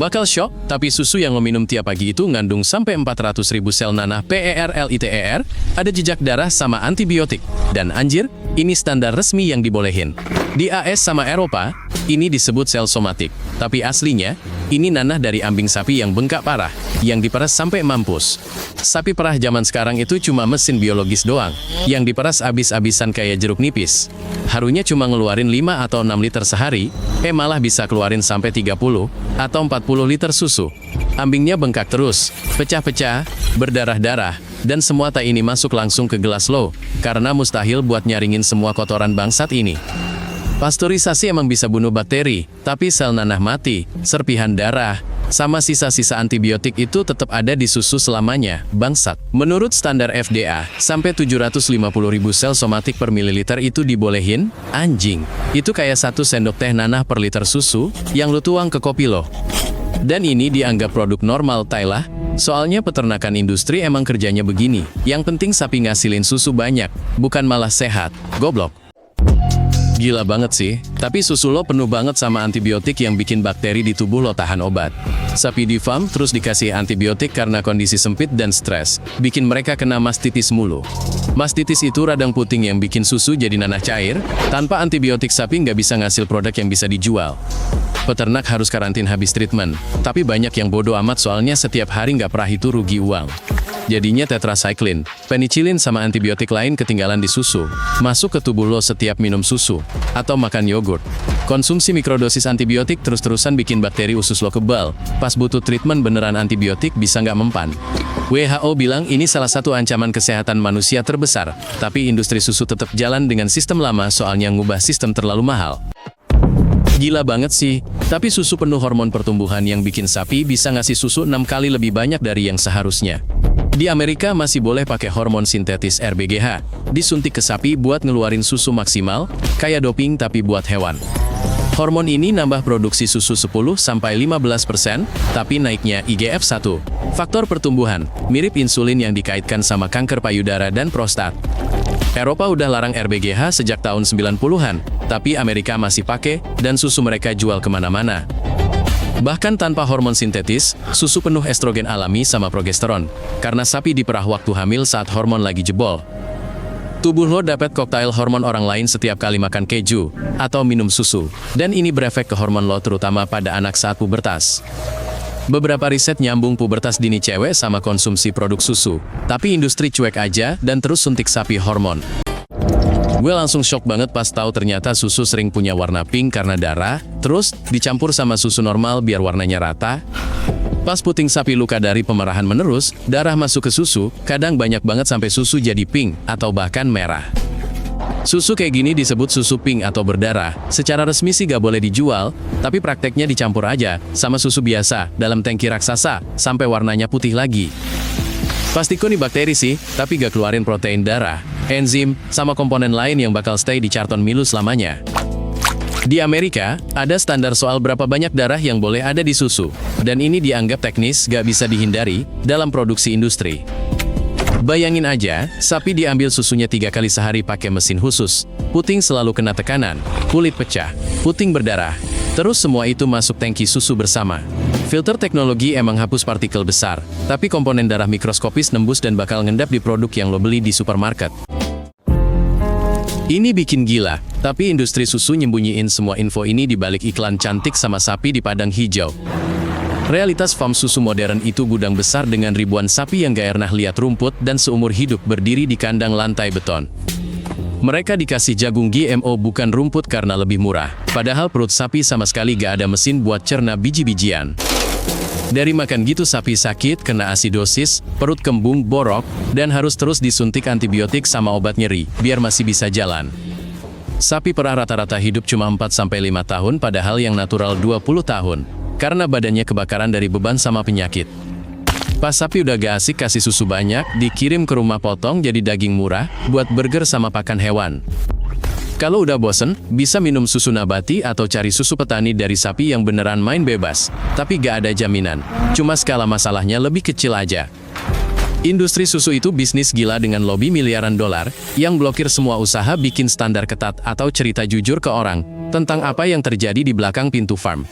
Bakal shock, tapi susu yang lo minum tiap pagi itu ngandung sampai 400.000 sel nanah PERLITER, ada jejak darah sama antibiotik. Dan anjir, ini standar resmi yang dibolehin. Di AS sama Eropa, ini disebut sel somatik. Tapi aslinya, ini nanah dari ambing sapi yang bengkak parah, yang diperas sampai mampus. Sapi perah zaman sekarang itu cuma mesin biologis doang, yang diperas abis-abisan kayak jeruk nipis. Harunya cuma ngeluarin 5 atau 6 liter sehari, malah bisa keluarin sampai 30 atau 40 liter susu. Ambingnya bengkak terus, pecah-pecah, berdarah-darah, dan semua tak ini masuk langsung ke gelas lo, karena mustahil buat nyaringin semua kotoran bangsat ini. Pasteurisasi emang bisa bunuh bakteri, tapi sel nanah mati, serpihan darah, sama sisa-sisa antibiotik itu tetap ada di susu selamanya, bangsat. Menurut standar FDA, sampai 750.000 sel somatik per mililiter itu dibolehin, anjing. Itu kayak 1 sendok teh nanah per liter susu, yang lu tuang ke kopi lo. Dan ini dianggap produk normal, Thailand. Soalnya peternakan industri emang kerjanya begini. Yang penting sapi ngasilin susu banyak, bukan malah sehat, goblok. Gila banget sih, tapi susu lo penuh banget sama antibiotik yang bikin bakteri di tubuh lo tahan obat. Sapi di farm terus dikasih antibiotik karena kondisi sempit dan stres, bikin mereka kena mastitis mulu. Mastitis itu radang puting yang bikin susu jadi nanah cair, tanpa antibiotik sapi nggak bisa ngasil produk yang bisa dijual. Peternak harus karantin habis treatment, tapi banyak yang bodoh amat soalnya setiap hari nggak perah itu rugi uang. Jadinya tetracycline, penicillin sama antibiotik lain ketinggalan di susu, masuk ke tubuh lo setiap minum susu, atau makan yogurt. Konsumsi mikrodosis antibiotik terus-terusan bikin bakteri usus lo kebal, pas butuh treatment beneran antibiotik bisa nggak mempan. WHO bilang ini salah satu ancaman kesehatan manusia terbesar, tapi industri susu tetap jalan dengan sistem lama soalnya ngubah sistem terlalu mahal. Gila banget sih, tapi susu penuh hormon pertumbuhan yang bikin sapi bisa ngasih susu 6 kali lebih banyak dari yang seharusnya. Di Amerika masih boleh pakai hormon sintetis RBGH, disuntik ke sapi buat ngeluarin susu maksimal, kayak doping tapi buat hewan. Hormon ini nambah produksi susu 10-15%, tapi naiknya IGF-1, faktor pertumbuhan, mirip insulin yang dikaitkan sama kanker payudara dan prostat. Eropa udah larang RBGH sejak tahun 90-an, tapi Amerika masih pakai, dan susu mereka jual kemana-mana. Bahkan tanpa hormon sintetis, susu penuh estrogen alami sama progesteron, karena sapi diperah waktu hamil saat hormon lagi jebol. Tubuh lo dapat koktail hormon orang lain setiap kali makan keju, atau minum susu, dan ini berefek ke hormon lo terutama pada anak saat pubertas. Beberapa riset nyambung pubertas dini cewek sama konsumsi produk susu, tapi industri cuek aja dan terus suntik sapi hormon. Gue langsung shock banget pas tahu ternyata susu sering punya warna pink karena darah, terus dicampur sama susu normal biar warnanya rata. Pas puting sapi luka dari pemerahan menerus, darah masuk ke susu, kadang banyak banget sampai susu jadi pink atau bahkan merah. Susu kayak gini disebut susu pink atau berdarah. Secara resmi sih gak boleh dijual, tapi prakteknya dicampur aja sama susu biasa dalam tangki raksasa sampai warnanya putih lagi. Pastiko nih bakteri sih, tapi gak keluarin protein darah, enzim, sama komponen lain yang bakal stay di karton milu selamanya. Di Amerika, ada standar soal berapa banyak darah yang boleh ada di susu, dan ini dianggap teknis gak bisa dihindari dalam produksi industri. Bayangin aja, sapi diambil susunya 3 kali sehari pakai mesin khusus, puting selalu kena tekanan, kulit pecah, puting berdarah, terus semua itu masuk tangki susu bersama. Filter teknologi emang hapus partikel besar, tapi komponen darah mikroskopis nembus dan bakal ngendap di produk yang lo beli di supermarket. Ini bikin gila, tapi industri susu nyembunyiin semua info ini di balik iklan cantik sama sapi di padang hijau. Realitas farm susu modern itu gudang besar dengan ribuan sapi yang gak pernah lihat rumput dan seumur hidup berdiri di kandang lantai beton. Mereka dikasih jagung GMO bukan rumput karena lebih murah, padahal perut sapi sama sekali gak ada mesin buat cerna biji-bijian. Dari makan gitu sapi sakit, kena asidosis, perut kembung, borok, dan harus terus disuntik antibiotik sama obat nyeri, biar masih bisa jalan. Sapi perah rata-rata hidup cuma 4-5 tahun padahal yang natural 20 tahun, karena badannya kebakaran dari beban sama penyakit. Pas sapi udah gak asik kasih susu banyak, dikirim ke rumah potong jadi daging murah, buat burger sama pakan hewan. Kalau udah bosen, bisa minum susu nabati atau cari susu petani dari sapi yang beneran main bebas. Tapi gak ada jaminan, cuma skala masalahnya lebih kecil aja. Industri susu itu bisnis gila dengan lobi miliaran dolar, yang blokir semua usaha bikin standar ketat atau cerita jujur ke orang, tentang apa yang terjadi di belakang pintu farm.